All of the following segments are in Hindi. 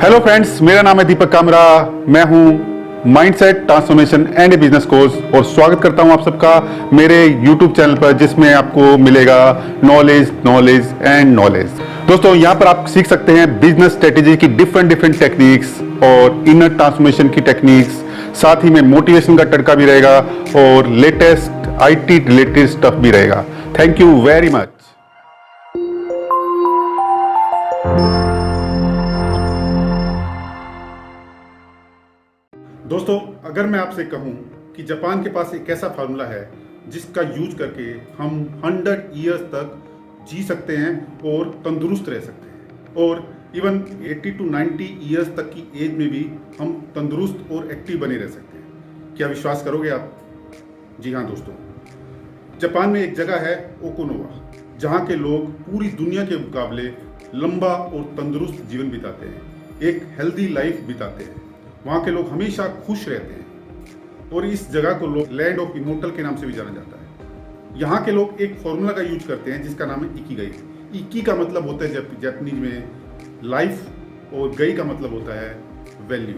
हेलो फ्रेंड्स, मेरा नाम है दीपक कामरा। मैं हूं mindset transformation and business coach और स्वागत करता हूं आप सबका मेरे यूट्यूब चैनल पर, जिसमें आपको मिलेगा नॉलेज नॉलेज एंड नॉलेज। दोस्तों, यहां पर आप सीख सकते हैं बिजनेस स्ट्रेटेजी की डिफरेंट टेक्निक्स और इनर ट्रांसफॉर्मेशन की टेक्निक्स। साथ ही में मोटिवेशन का तड़का भी रहेगा और लेटेस्ट आईटी रिलेटेड स्टफ भी रहेगा। Thank you very much. दोस्तों, अगर मैं आपसे कहूं कि जापान के पास एक ऐसा फार्मूला है जिसका यूज करके हम 100 इयर्स तक जी सकते हैं और तंदुरुस्त रह सकते हैं, और इवन 80 टू 90 इयर्स तक की एज में भी हम तंदुरुस्त और एक्टिव बने रह सकते हैं। क्या विश्वास करोगे आप? जी हाँ दोस्तों, जापान में एक जगह है ओकिनावा, जहाँ के लोग पूरी दुनिया के मुकाबले लंबा और तंदुरुस्त जीवन बिताते हैं, एक हेल्दी लाइफ बिताते हैं। वहाँ के लोग हमेशा खुश रहते हैं और इस जगह को लोग लैंड ऑफ इमोर्टल के नाम से भी जाना जाता है। यहाँ के लोग एक फॉर्मूला का यूज करते हैं जिसका नाम है इकिगाई। इकी का मतलब होता है जापानीज में लाइफ, और गई का मतलब होता है value,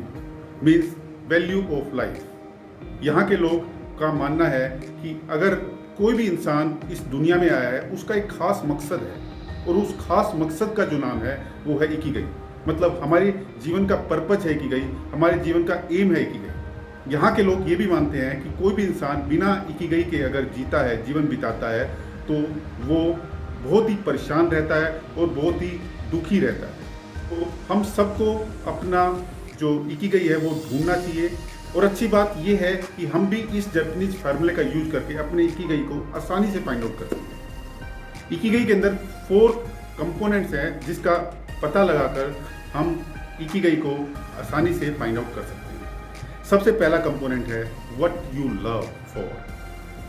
means value of life. यहाँ के लोग का मानना है कि अगर कोई भी इंसान इस दुनिया में आया है, उसका एक खास मकसद है, और उस खास मकसद का जो नाम है वो है इकिगाई। मतलब हमारे जीवन का पर्पज है इकिगाई, हमारे जीवन का एम है इकिगाई। यहाँ के लोग ये भी मानते हैं कि कोई भी इंसान बिना इकिगाई के अगर जीता है, जीवन बिताता है, तो वो बहुत ही परेशान रहता है और बहुत ही दुखी रहता है। तो हम सबको अपना जो इकिगाई है वो ढूंढना चाहिए। और अच्छी बात ये है कि हम भी इस जापानीज फार्मूले का यूज करके अपने इकिगाई को आसानी से फाइंड आउट कर सकते हैं। इकिगाई के अंदर 4 कंपोनेंट्स हैं जिसका पता लगाकर हम इकिगाई को आसानी से फाइंड आउट कर सकते हैं। सबसे पहला कंपोनेंट है what you love for,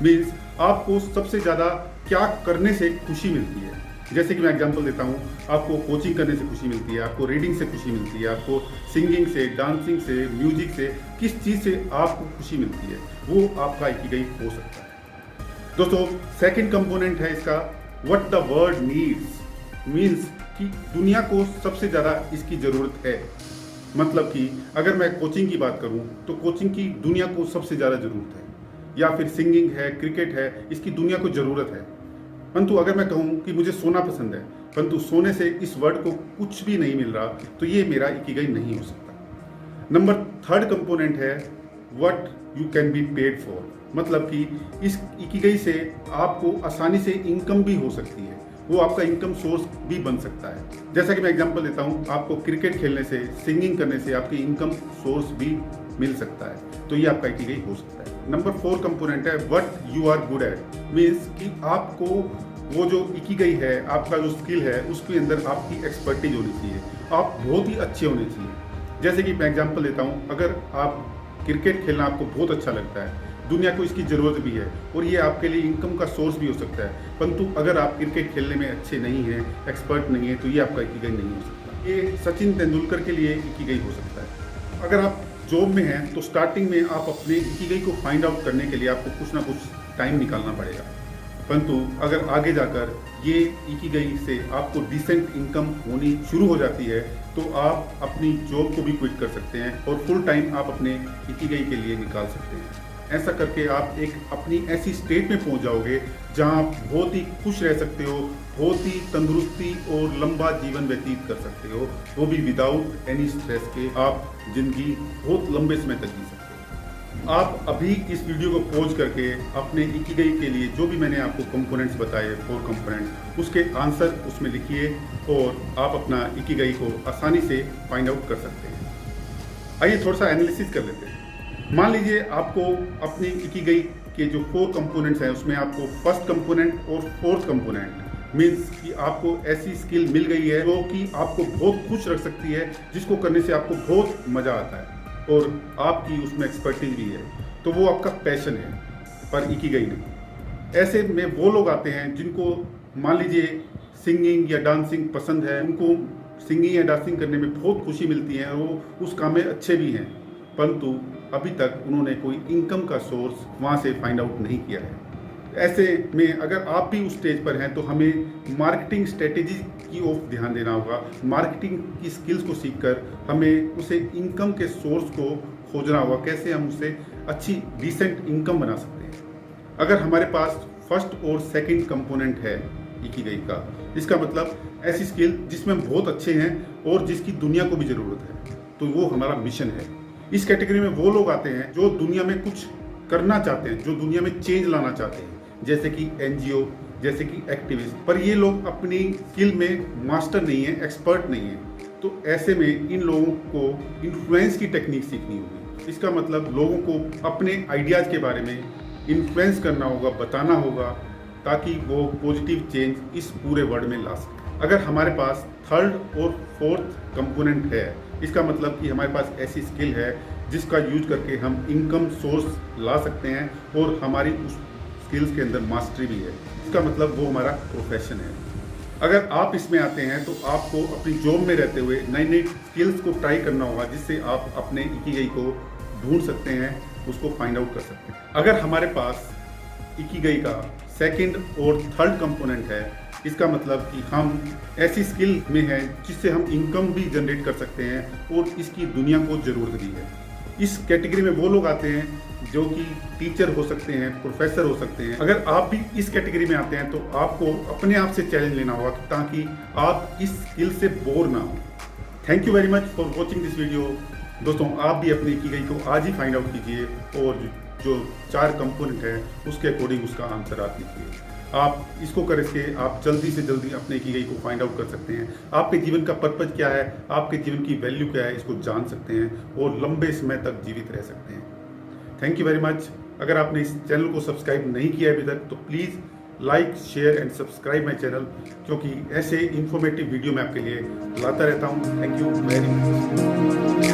means आपको सबसे ज़्यादा क्या करने से खुशी मिलती है। जैसे कि मैं एग्जांपल देता हूँ, आपको कोचिंग करने से खुशी मिलती है, आपको रीडिंग से खुशी मिलती है, आपको सिंगिंग से, डांसिंग से, म्यूजिक से, किस चीज़ से आपको खुशी मिलती है, वो आपका इकिगाई हो सकता है। दोस्तों, सेकंड कंपोनेंट है इसका what the world needs, means कि दुनिया को सबसे ज़्यादा इसकी ज़रूरत है। मतलब कि अगर मैं कोचिंग की बात करूं तो कोचिंग की दुनिया को सबसे ज़्यादा ज़रूरत है, या फिर सिंगिंग है, क्रिकेट है, इसकी दुनिया को ज़रूरत है। परंतु अगर मैं कहूं कि मुझे सोना पसंद है, परंतु सोने से इस वर्ल्ड को कुछ भी नहीं मिल रहा, तो ये मेरा इकिगाई नहीं हो सकता। नंबर 3rd कंपोनेंट है what you can be paid for, मतलब कि इस इकिगाई से आपको आसानी से इनकम भी हो सकती है, वो आपका इनकम सोर्स भी बन सकता है। जैसा कि मैं एग्जांपल देता हूँ, आपको क्रिकेट खेलने से, सिंगिंग करने से आपकी इनकम सोर्स भी मिल सकता है, तो ये आपका इकिगाई हो सकता है। नंबर 4 कंपोनेंट है what you are good at, means कि आपको वो जो इकिगाई है, आपका जो स्किल है, उसके अंदर आपकी एक्सपर्टीज होनी चाहिए, आप बहुत ही अच्छे होने चाहिए। जैसे कि मैं एग्जांपल देता हूँ, अगर आप क्रिकेट खेलना आपको बहुत अच्छा लगता है, दुनिया को इसकी ज़रूरत भी है, और ये आपके लिए इनकम का सोर्स भी हो सकता है, परंतु अगर आप क्रिकेट खेलने में अच्छे नहीं हैं, एक्सपर्ट नहीं है, तो ये आपका इकिगाई नहीं हो सकता। ये सचिन तेंदुलकर के लिए इकिगाई हो सकता है। अगर आप जॉब में हैं तो स्टार्टिंग में आप अपने इकिगाई को फाइंड आउट करने के लिए आपको कुछ ना कुछ टाइम निकालना पड़ेगा, परंतु अगर आगे जाकर ये इकिगाई से आपको डिसेंट इनकम होनी शुरू हो जाती है, तो आप अपनी जॉब को भी क्विट कर सकते हैं और फुल टाइम आप अपने इकिगाई के लिए निकाल सकते हैं। ऐसा करके आप एक अपनी ऐसी स्टेट में पहुंच जाओगे जहां आप बहुत ही खुश रह सकते हो, बहुत ही तंदुरुस्ती और लंबा जीवन व्यतीत कर सकते हो, वो भी विदाउट एनी स्ट्रेस के आप जिंदगी बहुत लंबे समय तक जी सकते हो। आप अभी इस वीडियो को पॉज करके अपने इकिगाई के लिए जो भी मैंने आपको कंपोनेंट्स बताए, 4 कंपोनेंट, उसके आंसर उसमें लिखिए और आप अपना इकिगाई को आसानी से फाइंड आउट कर सकते हैं। आइए थोड़ा सा एनालिसिस कर लेते हैं। मान लीजिए आपको अपनी इकिगाई के जो 4 कंपोनेंट्स हैं, उसमें आपको फर्स्ट कंपोनेंट और 4th कंपोनेंट, मीन्स कि आपको ऐसी स्किल मिल गई है जो कि आपको बहुत खुश रख सकती है, जिसको करने से आपको बहुत मज़ा आता है और आपकी उसमें एक्सपर्टीज भी है, तो वो आपका पैशन है, पर इकिगाई नहीं। ऐसे में वो लोग आते हैं जिनको मान लीजिए सिंगिंग या डांसिंग पसंद है, उनको सिंगिंग या डांसिंग करने में बहुत खुशी मिलती है और वो उस काम में अच्छे भी हैं, परंतु अभी तक उन्होंने कोई इनकम का सोर्स वहाँ से फाइंड आउट नहीं किया है। ऐसे में अगर आप भी उस स्टेज पर हैं तो हमें मार्केटिंग स्ट्रेटेजी की ओर ध्यान देना होगा। मार्केटिंग की स्किल्स को सीखकर हमें उसे इनकम के सोर्स को खोजना होगा, कैसे हम उससे अच्छी डिसेंट इनकम बना सकते हैं। अगर हमारे पास फर्स्ट और सेकंड कंपोनेंट है इकिगाई का, इसका मतलब ऐसी स्किल जिसमें बहुत अच्छे हैं और जिसकी दुनिया को भी ज़रूरत है, तो वो हमारा मिशन है। इस कैटेगरी में वो लोग आते हैं जो दुनिया में कुछ करना चाहते हैं, जो दुनिया में चेंज लाना चाहते हैं, जैसे कि एनजीओ, जैसे कि एक्टिविस्ट। पर ये लोग अपनी स्किल में मास्टर नहीं है, एक्सपर्ट नहीं है, तो ऐसे में इन लोगों को इन्फ्लुएंस की टेक्निक सीखनी होगी। इसका मतलब लोगों को अपने आइडियाज़ के बारे में इन्फ्लुएंस करना होगा, बताना होगा, ताकि वो पॉजिटिव चेंज इस पूरे वर्ल्ड में ला सके। अगर हमारे पास थर्ड और फोर्थ कंपोनेंट है, इसका मतलब कि हमारे पास ऐसी स्किल है जिसका यूज करके हम इनकम सोर्स ला सकते हैं और हमारी उस स्किल्स के अंदर मास्टरी भी है, इसका मतलब वो हमारा प्रोफेशन है। अगर आप इसमें आते हैं तो आपको अपनी जॉब में रहते हुए नई नई स्किल्स को ट्राई करना होगा, जिससे आप अपने इकिगाई को ढूंढ सकते हैं, उसको फाइंड आउट कर सकते हैं। अगर हमारे पास इकिगाई का सेकंड और थर्ड कंपोनेंट है, इसका मतलब कि हम ऐसी स्किल में हैं जिससे हम इनकम भी जनरेट कर सकते हैं और इसकी दुनिया को ज़रूरत भी है। इस कैटेगरी में वो लोग आते हैं जो कि टीचर हो सकते हैं, प्रोफेसर हो सकते हैं। अगर आप भी इस कैटेगरी में आते हैं तो आपको अपने आप से चैलेंज लेना होगा ताकि आप इस स्किल से बोर ना हो। Thank you very much for watching this video. दोस्तों, आप भी अपने इकिगाई को आज ही फाइंड आउट कीजिए और जो 4 कंपोनेंट है उसके अकॉर्डिंग उसका आंसर आप लिखिए। आप इसको करके आप जल्दी से जल्दी अपने इकिगाई को फाइंड आउट कर सकते हैं। आपके जीवन का पर्पज क्या है, आपके जीवन की वैल्यू क्या है, इसको जान सकते हैं और लंबे समय तक जीवित रह सकते हैं। Thank you very much. अगर आपने इस चैनल को सब्सक्राइब नहीं किया अभी तक तो please like, share and subscribe my channel, क्योंकि ऐसे इन्फॉर्मेटिव वीडियो मैं आपके लिए लाता रहता हूँ। Thank you very much.